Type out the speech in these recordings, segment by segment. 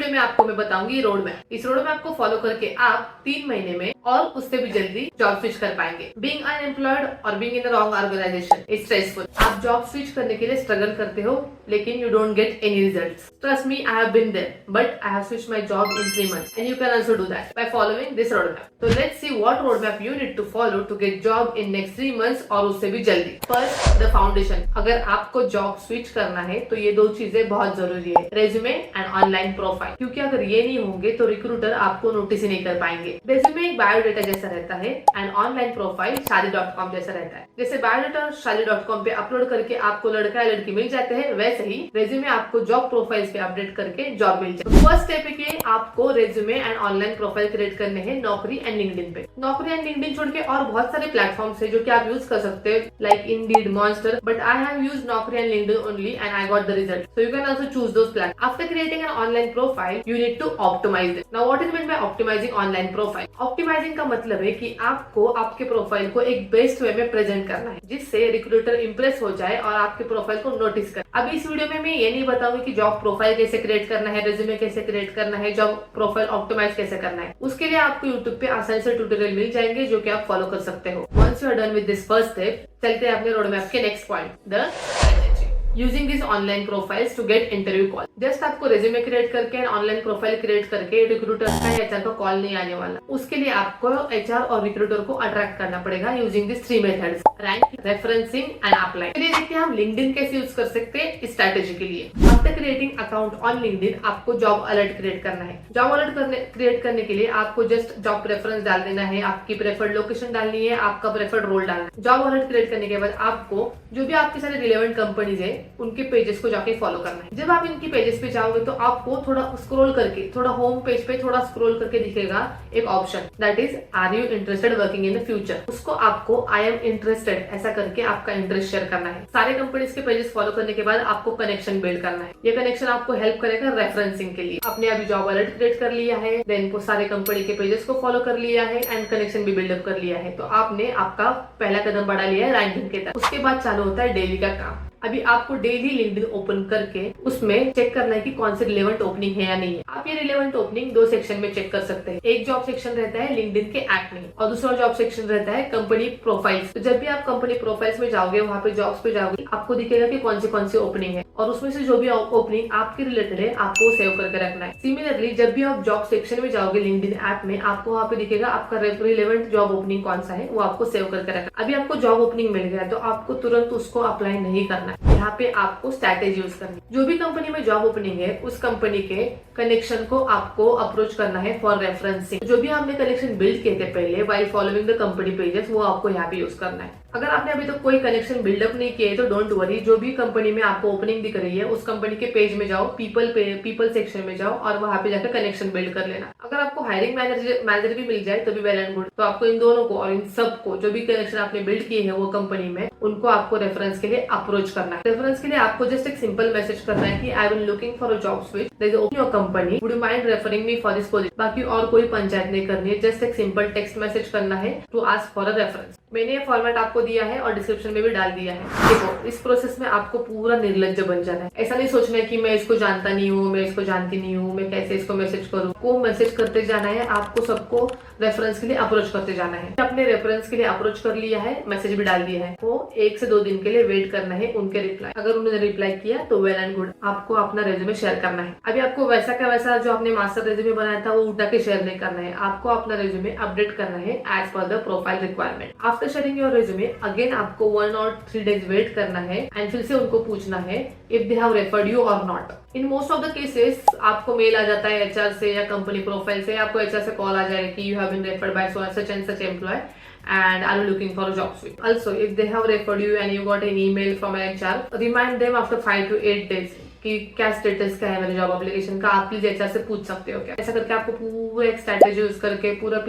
में आपको मैं बताऊंगी रोड मैप। इस रोड मैप को फॉलो करके आप 3 महीने में और उससे भी जल्दी जॉब स्विच कर पाएंगे। बीइंग अनएम्प्लॉयड और being in the wrong organisation is stressful. आप जॉब स्विच करने के लिए स्ट्रगल करते हो लेकिन you don't get any results. Trust me, I have been there, but I have switched my job in 3 months and you can also do that by following this roadmap. So let's see what roadmap you need to follow to get job in next 3 months और उससे भी जल्दी। First, the foundation। अगर आपको job switch करना है तो ये 2 चीजें बहुत जरूरी है, रेज्यूमे एंड ऑनलाइन प्रोफाइल, क्योंकि अगर ये नहीं होंगे तो रिक्रूटर आपको नोटिस ही नहीं कर पाएंगे। रेज्यूमे एक बायोडेटा जैसा रहता है एंड ऑनलाइन प्रोफाइल शादी.com जैसा रहता है। जैसे बायोडेटा शादी.com पे अपलोड करके आपको लड़का या लड़की मिल जाते हैं, वैसे ही रेज्यूमे आपको जॉब प्रोफाइल्स पे अपडेट करके जॉब मिल जाए। फर्स्ट स्टेप है कि आपको resume and online profile create करने हैं नौकरी एंड लिंक्डइन पे। नौकरी एंड लिंक्डइन छोड़ के और बहुत सारे प्लेटफॉर्म्स है जो कि आप यूज कर सकते हो, like Indeed, Monster, but I have used Naukri and LinkedIn only and I got the result, so you can also choose those platforms. After creating an online profile you need to optimise it. Now what is mean by optimising online profile? Optimising का मतलब है कि आपको आपके profile को एक best way में present करना है जिससे रिक्रूटर इंप्रेस हो जाए और आपके प्रोफाइल को नोटिस करे। अब इस वीडियो में मैं ये नहीं बताऊंगी कि जॉब प्रोफाइल कैसे क्रिएट करना है, रेज्यूमे कैसे क्रिएट करना है, जॉब प्रोफाइल ऑप्टिमाइज कैसे करना है। उसके लिए आपको यूट्यूब पे आसानी से ट्यूटोरियल मिल जाएंगे जो कि आप फॉलो कर सकते हो। Once you are done with this first step, चलते हैं अपने रोड मैप के next point, the using this online profiles to get interview call. Just आपको रेज्यूमे क्रिएट करके ऑनलाइन प्रोफाइल क्रिएट करके रिक्रूटर का या एचआर का कॉल नहीं आने वाला। उसके लिए आपको एचआर और रिक्रूटर को अट्रैक्ट करना पड़ेगा using this 3 methods, rank, referencing and apply. चलिए देखते हैं हम लिंक्डइन कैसे यूज कर सकते हैं इस स्ट्रैटेजी के लिए। After creating account on LinkedIn आपको जॉब अलर्ट क्रिएट करना है। जॉब अलर्ट क्रिएट करने के लिए आपको जस्ट जॉब प्रेफरेंस डाल देना है, आपकी प्रेफर्ड लोकेशन डालनी है, आपका प्रेफर्ड रोल डालना है। जॉब अलर्ट क्रिएट करने के बाद आपको जो भी आपके सारे रिलेवेंट कंपनीज है उनके पेजेस को जाके फॉलो करना है। जब आप इनकी पेजेस पे जाओगे तो आपको थोड़ा स्क्रॉल करके, थोड़ा होम पेज पे थोड़ा स्क्रॉल करके दिखेगा एक option, that is are you interested working in the future. उसको आपको आई एम इंटरेस्टेड ऐसा करके आपका इंटरेस्ट शेयर करना है। सारे कंपनीज के पेजेस फॉलो करने के बाद आपको कनेक्शन बिल्ड करना है। ये कनेक्शन आपको हेल्प करेगा रेफरेंसिंग के लिए। आपने अभी जॉब अलर्ट क्रिएट कर लिया है, देन को सारे कंपनी के पेजेस को फॉलो कर लिया है एंड कनेक्शन भी बिल्डअप कर लिया है, तो आपने आपका पहला कदम बढ़ा लिया है रैंकिंग के तरफ। उसके बाद चालू होता है डेली का काम। अभी आपको डेली लिंक्डइन ओपन करके उसमें चेक करना है कि कौन से रिलेवेंट ओपनिंग है या नहीं है। आप ये रिलेवेंट ओपनिंग 2 सेक्शन में चेक कर सकते हैं। एक जॉब सेक्शन रहता है लिंक्डइन के ऐप में और दूसरा जॉब सेक्शन रहता है कंपनी प्रोफाइल्स। तो जब भी आप कंपनी प्रोफाइल्स में जाओगे, वहाँ पे जॉब्स पे जाओगे, आपको दिखेगा कि कौन सी ओपनिंग है और उसमें से जो भी ओपनिंग आपके रिलेटेड है आपको सेव करके रखना है। सिमिलरली जब भी आप जॉब सेक्शन में जाओगे लिंक्डइन ऐप में, आपको वहाँ पे दिखेगा आपका रिलेवेंट जॉब ओपनिंग कौन सा है, वो आपको सेव करके रखना। अभी आपको जॉब ओपनिंग मिल गया तो आपको तुरंत उसको अप्लाई नहीं करना है। यहाँ पे आपको स्ट्रैटेजी यूज करनी है। जो भी कंपनी में जॉब ओपनिंग है उस कंपनी के कनेक्शन को आपको अप्रोच करना है फॉर रेफरेंसिंग। जो भी हमने कनेक्शन बिल्ड किए थे पहले while following the company pages, वो आपको यहाँ पे यूज करना है। अगर आपने अभी तक कोई कनेक्शन बिल्डअप नहीं किए तो डोंट वरी, जो भी कंपनी में आपको ओपनिंग दिख रही है उस कंपनी के पेज में जाओ, पीपल सेक्शन में जाओ और वहाँ पे जाकर कनेक्शन बिल्ड कर लेना। अगर आपको हायरिंग मैनेजर भी मिल जाए तो भी वेल एंड गुड। तो आपको इन दोनों को और इन सबको जो भी कनेक्शन आपने बिल्ड किए हैं वो कंपनी में, उनको आपको रेफरेंस के लिए अप्रोच करना है। रेफरेंस के लिए आपको जस्ट एक सिंपल मैसेज करना है कि I am looking for a job switch, there is opening your company, would you mind referring me for this position. बाकी और कोई पंचायत नहीं करनी है, जस्ट एक सिंपल टेक्स्ट मैसेज करना है to ask for a reference. मैंने ये फॉर्मेट आपको दिया है और डिस्क्रिप्शन में भी डाल दिया है। देखो, इस प्रोसेस में आपको पूरा निर्लज्ज बन जाना है। ऐसा नहीं सोचना है कि मैं इसको जानता नहीं हूँ, मैं इसको जानती नहीं हूँ, मैं कैसे इसको मैसेज करूँ। को मैसेज करते जाना है, आपको सबको रेफरेंस के लिए अप्रोच करते जाना है। अपने रेफरेंस के लिए अप्रोच कर लिया है, मैसेज भी डाल दिया है, वो 1 से 2 दिन के लिए वेट करना है उनके रिप्लाई। अगर उन्होंने रिप्लाई किया तो वेल एंड गुड, आपको अपना रेज्यूमे शेयर करना है। अभी आपको वैसा का वैसा जो आपने मास्टर रेज्यूमे बनाया था वो उठा के शेयर नहीं करना है, आपको अपना रेज्यूमे अपडेट करना है as per the profile requirement. After sharing your resume again आपको 1 or 3 days वेट करना है एंड फिर से उनको पूछना है if they have referred you और नॉट। In most of the cases आपको मेल आ जाता है एचआर से या कंपनी प्रोफाइल से, आपको एचआर से कॉल आ जाएगा कि you have been referred by such and such employ and are you looking for a job switch. Also, if they have referred you and you got an email from an HR, remind them after 5 to 8 days कि क्या status क्या है मेरे job application का। आप please HR से पूछ सकते हो क्या। ऐसा करके आपको पूरा एक स्ट्रैटेजी यूज करके पूरा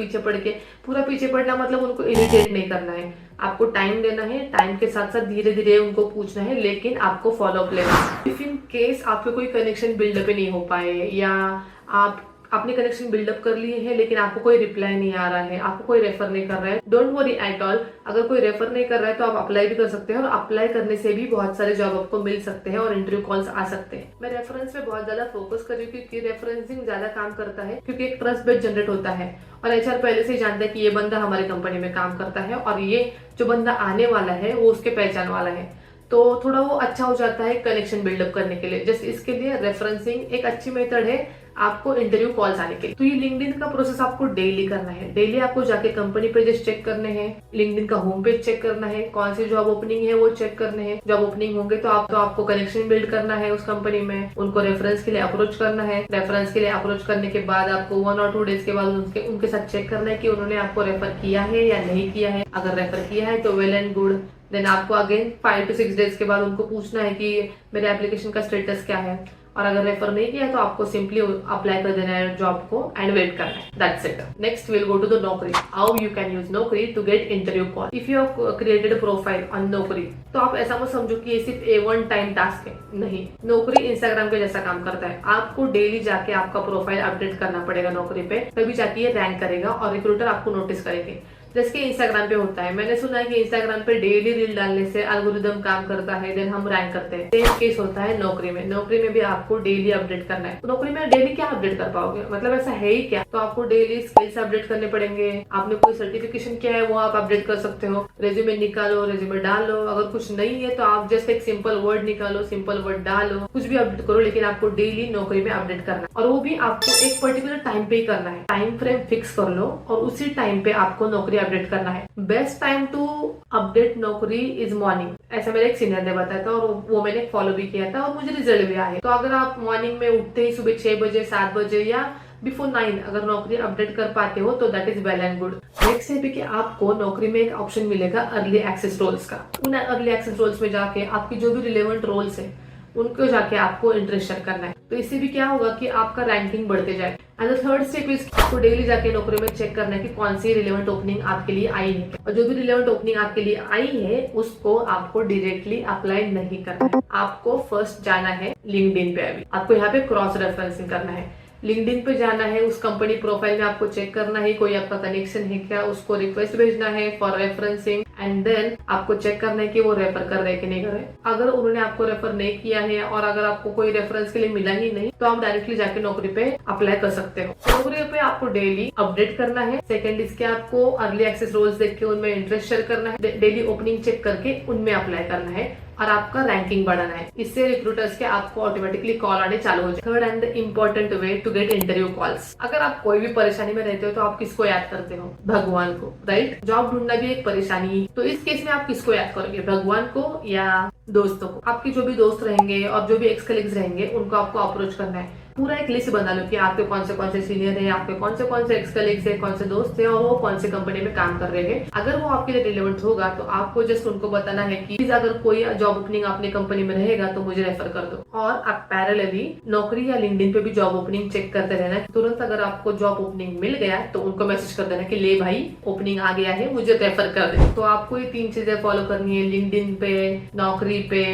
पीछे पड़ना मतलब उनको इरिटेट नहीं करना है। आपको टाइम देना है, टाइम के साथ साथ धीरे धीरे उनको पूछना है, लेकिन आपको फॉलो अप लेना है। इफ इन केस आपके कोई कनेक्शन बिल्डअप नहीं हो पाए या आप आपने कनेक्शन बिल्डअप कर लिए हैं लेकिन आपको कोई रिप्लाई नहीं आ रहा है, आपको कोई रेफर नहीं कर रहा है, डोंट वरी एट ऑल। अगर कोई रेफर नहीं कर रहा है तो आप अप्लाई भी कर सकते हैं और अप्लाई करने से भी बहुत सारे जॉब आपको मिल सकते हैं और इंटरव्यू कॉल्स आ सकते हैं। मैं रेफरेंस पे बहुत ज्यादा फोकस कर रही हूँ क्योंकि रेफरेंसिंग ज्यादा काम करता है, क्योंकि एक ट्रस्ट बेस जनरेट होता है और एचआर पहले से ही जानता है कि ये बंदा हमारी कंपनी में काम करता है और ये जो बंदा आने वाला है वो उसके पहचान वाला है, तो थोड़ा वो अच्छा हो जाता है कनेक्शन बिल्डअप करने के लिए। जस्ट इसके लिए रेफरेंसिंग एक अच्छी मेथड है आपको इंटरव्यू कॉल्स आने के लिए। तो ये लिंक्डइन का प्रोसेस आपको डेली करना है। डेली आपको जाके कंपनी पेजेस चेक करने हैं, लिंक्डइन का होम पेज चेक करना है, कौन सी जॉब ओपनिंग है वो चेक करने हैं। जॉब ओपनिंग होंगे तो आपको कनेक्शन बिल्ड करना है उस कंपनी में, उनको रेफरेंस के लिए अप्रोच करना है। रेफरेंस के लिए अप्रोच करने के बाद आपको 1 और 2 डेज के बाद उनके साथ चेक करना है कि उन्होंने आपको रेफर किया है या नहीं किया है। अगर रेफर किया है तो वेल एंड गुड। देन आपको अगेन 5 to 6 डेज के बाद उनको पूछना है कि मेरे एप्लीकेशन का स्टेटस क्या है, और अगर रेफर नहीं किया तो आपको सिंपली अप्लाई कर देना है जॉब को एंड वेट करना है। That's it. Next will go to the Naukri. How you can use Naukri to get interview call. If you have created a profile on Naukri, तो आप ऐसा मत समझो कि ये सिर्फ A1 टाइम टास्क है, नहीं। नौकरी इंस्टाग्राम के जैसा काम करता है। आपको डेली जाके आपका प्रोफाइल अपडेट करना पड़ेगा नौकरी पे, तभी जाके ये रैंक करेगा और रिक्रूटर आपको नोटिस करेंगे। जैसे कि इंस्टाग्राम पे होता है, मैंने सुना है कि इंस्टाग्राम पे डेली रील डालने से एल्गोरिदम काम करता है, देन हम रैंक करते हैं। सेम केस होता है नौकरी में। नौकरी में भी आपको डेली अपडेट करना है। नौकरी में डेली क्या अपडेट कर पाओगे, मतलब ऐसा है ही क्या? तो आपको डेली स्किल्स अपडेट करने पड़ेंगे। आपने कोई सर्टिफिकेशन किया है वो आप अपडेट कर सकते हो। रेज्यूमे निकालो, रेज्यूमे डालो। अगर कुछ नहीं है तो आप जस्ट एक सिंपल वर्ड निकालो, सिंपल वर्ड डालो, कुछ भी अपडेट करो, लेकिन आपको डेली नौकरी में अपडेट करना है। और वो भी आपको एक पर्टिकुलर टाइम पे ही करना है। टाइम फ्रेम फिक्स कर लो और उसी टाइम पे आपको नौकरी अपडेट करना है। बेस्ट टाइम टू अपडेट नौकरी इज मॉर्निंग, ऐसा मेरे एक सीनियर ने बताया था और वो मैंने फॉलो भी किया था और मुझे रिजल्ट भी आए। तो अगर आप मॉर्निंग में उठते ही सुबह 6 बजे, 7 बजे या बिफोर 9 अगर नौकरी अपडेट कर पाते हो तो that is well and good. Next है कि आपको नौकरी में एक ऑप्शन मिलेगा अर्ली एक्सेस रोल्स का। उन अर्ली एक्सेस रोल्स में जाके आपकी जो भी रिलेवेंट रोल्स है उनको जाके आपको इंटरेस्ट करना है। तो इससे भी क्या होगा कि आपका रैंकिंग बढ़ते जाए। And the third step is आपको डेली जाके नौकरी में चेक करना है कि कौन सी रिलेवेंट ओपनिंग आपके लिए आई है, और जो भी रिलेवेंट ओपनिंग आपके लिए आई है उसको आपको डायरेक्टली अप्लाई नहीं करना है। आपको फर्स्ट जाना है लिंक्डइन पे। अभी आपको यहाँ पे क्रॉस रेफरेंसिंग करना है। लिंक्डइन पे जाना है, उस कंपनी प्रोफाइल में आपको चेक करना है कोई आपका कनेक्शन है क्या, उसको रिक्वेस्ट भेजना है फॉर रेफरेंसिंग एंड देन आपको चेक करना है कि वो रेफर कर रहे हैं कि नहीं कर रहे। अगर उन्होंने आपको रेफर नहीं किया है और अगर आपको कोई रेफरेंस के लिए मिला ही नहीं तो आप डायरेक्टली जाके नौकरी पे अप्लाई कर सकते हो। नौकरी पे आपको डेली अपडेट करना है। सेकंड इसके आपको अर्ली एक्सेस रोल्स देख के उनमें इंटरेस्ट शेयर करना है, डेली ओपनिंग चेक करके उनमें अप्लाई करना है और आपका रैंकिंग बढ़ाना है। इससे रिक्रूटर्स के आपको ऑटोमेटिकली कॉल आने चालू हो जाए। Third and the important way to get interview calls. अगर आप कोई भी परेशानी में रहते हो तो आप किसको याद करते हो? भगवान को, राइट? जॉब ढूंढना भी एक परेशानी, तो इस केस में आप किसको याद करोगे? भगवान को या दोस्तों को? आपके जो भी दोस्त रहेंगे और जो भी एक्स कलीग्स रहेंगे उनको आपको अप्रोच करना है। पूरा एक लिस्ट बना लो कि आपके कौन से सीनियर है, आपके कौन से एक्स कलीग्स है, कौन से दोस्त है और वो कौन से कंपनी में काम कर रहे हैं। अगर वो आपके लिए रिलेवेंट होगा तो आपको जस्ट उनको बताना है कि अगर कोई जॉब ओपनिंग अपनी कंपनी में रहेगा तो मुझे रेफर कर दो। और आप पैरेलली नौकरी या लिंक्डइन पे भी जॉब ओपनिंग चेक करते रहना। तुरंत अगर आपको जॉब ओपनिंग मिल गया तो उनको मैसेज कर देना कि ले भाई ओपनिंग आ गया है, मुझे रेफर कर दे। तो आपको ये 3 चीजें फॉलो करनी है, लिंक्डइन पे, नौकरी पे,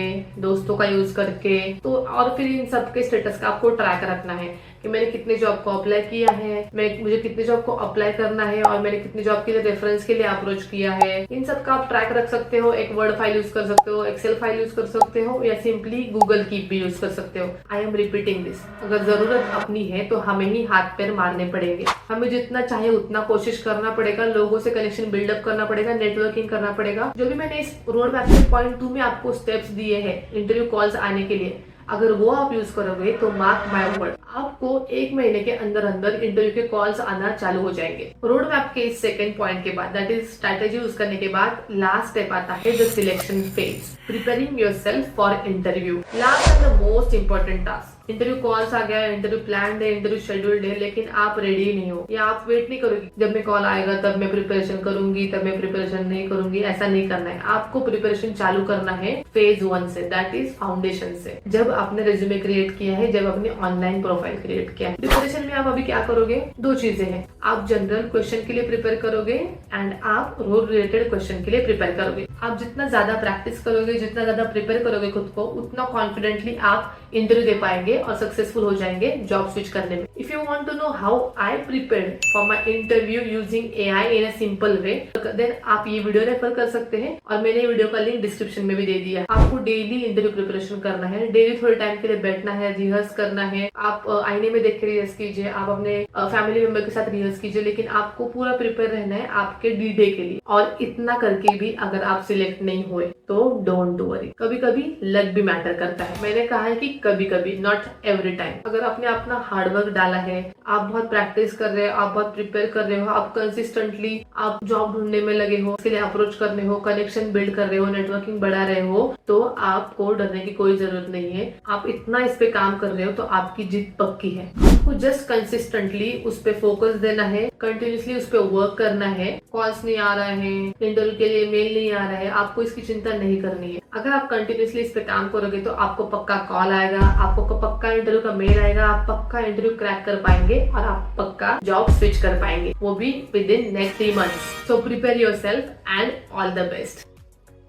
दोस्तों का यूज करके। तो और फिर इन सबके स्टेटस का आपको ट्रैक रखना है कि मैंने कितने जॉब को अप्लाई किया है, मुझे कितने जॉब को अप्लाई करना है और मैंने कितने जॉब के लिए रेफरेंस के लिए अप्रोच किया है। इन सब का आप ट्रैक रख सकते हो। एक वर्ड फाइल यूज कर सकते हो, एक्सेल फाइल यूज कर सकते हो या सिंपली गूगल कीप भी यूज कर सकते हो। I am repeating this. अगर जरूरत अपनी है तो हमें ही हाथ पैर मारने पड़ेंगे। हमें जितना चाहे उतना कोशिश करना पड़ेगा, लोगों से कनेक्शन बिल्डअप करना पड़ेगा, नेटवर्किंग करना पड़ेगा। जो भी मैंने इस रोड मैप के पॉइंट 2 में आपको स्टेप्स दिए हैं इंटरव्यू कॉल्स आने के लिए, अगर वो आप यूज करोगे तो मार्क माय वर्ड, आपको 1 महीने के अंदर अंदर इंटरव्यू के कॉल्स आना चालू हो जाएंगे। रोड मैप के इस सेकंड पॉइंट के बाद, दैट इज स्ट्रैटेजी यूज करने के बाद, लास्ट स्टेप आता है the selection phase, preparing yourself for interview. Last and the most important task. Interview calls आ गया, इंटरव्यू प्लान है, इंटरव्यू शेड्यूल्ड है, लेकिन आप रेडी नहीं हो या आप वेट नहीं करोगे जब मैं कॉल आएगा तब मैं प्रिपरेशन करूंगी, तब मैं प्रिपरेशन नहीं करूंगी। ऐसा नहीं करना है। आपको प्रिपरेशन चालू करना है फेज 1 से, दैट इज फाउंडेशन से। जब आपने रेज्यूमे क्रिएट किया है, जब आपने ऑनलाइन प्रोफाइल क्रिएट किया है। प्रिपरेशन में आप अभी क्या करोगे? 2 चीजें हैं। आप जनरल क्वेश्चन के लिए प्रिपेयर करोगे एंड आप रोल रिलेटेड क्वेश्चन के लिए प्रिपेयर करोगे। आप जितना ज्यादा प्रैक्टिस करोगे, जितना ज्यादा प्रिपेयर करोगे खुद को, उतना कॉन्फिडेंटली आप इंटरव्यू दे पाएंगे पाएंगे और सक्सेसफुल हो जाएंगे जॉब स्विच करने में। If you want to know how I prepared for my interview using AI in a simple way, then आप ये वीडियो रेफर कर सकते हैं और मैंने ये वीडियो का लिंक डिस्क्रिप्शन में भी दे दिया। आपको डेली इंटरव्यू प्रिपरेशन करना है, डेली थोड़े टाइम के लिए बैठना है, रिहर्स करना है। आप आईने में देख के रिहर्स कीजिए, आप अपने फैमिली मेंबर के साथ रिहर्स कीजिए, लेकिन आपको पूरा प्रिपेयर रहना है आपके D-Day के लिए। और इतना करके भी अगर आप सिलेक्ट नहीं हुए तो डोंट वरी, कभी कभी लक भी मैटर करता है। मैंने कहा है कि कभी कभी, नॉट एवरी टाइम। अगर आपने अपना हार्डवर्क डाला है, आप बहुत प्रैक्टिस कर रहे हो, आप बहुत प्रिपेयर कर रहे हो, आप कंसिस्टेंटली आप जॉब ढूंढने में लगे हो, उसके लिए अप्रोच कर रहे हो, कनेक्शन बिल्ड कर रहे हो, नेटवर्किंग बढ़ा रहे हो, तो आपको डरने की कोई जरूरत नहीं है। आप इतना इस पे काम कर रहे हो तो आपकी जीत पक्की है। आपको जस्ट कंसिस्टेंटली उस पे फोकस देना है, कंटिन्यूसली उस पे वर्क करना है। कॉल्स नहीं आ रहा है, इंटरव्यू के लिए मेल नहीं आ रहा है, आपको इसकी चिंता नहीं करनी है। अगर आप कंटिन्यूसली इस पे काम करोगे तो आपको पक्का कॉल आएगा, आपको पक्का इंटरव्यू का मेल आएगा, आप पक्का इंटरव्यू क्रैक कर पाएंगे और आप पक्का जॉब स्विच कर पाएंगे, वो भी with in next 3 months। So prepare yourself and all the best.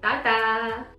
Tata.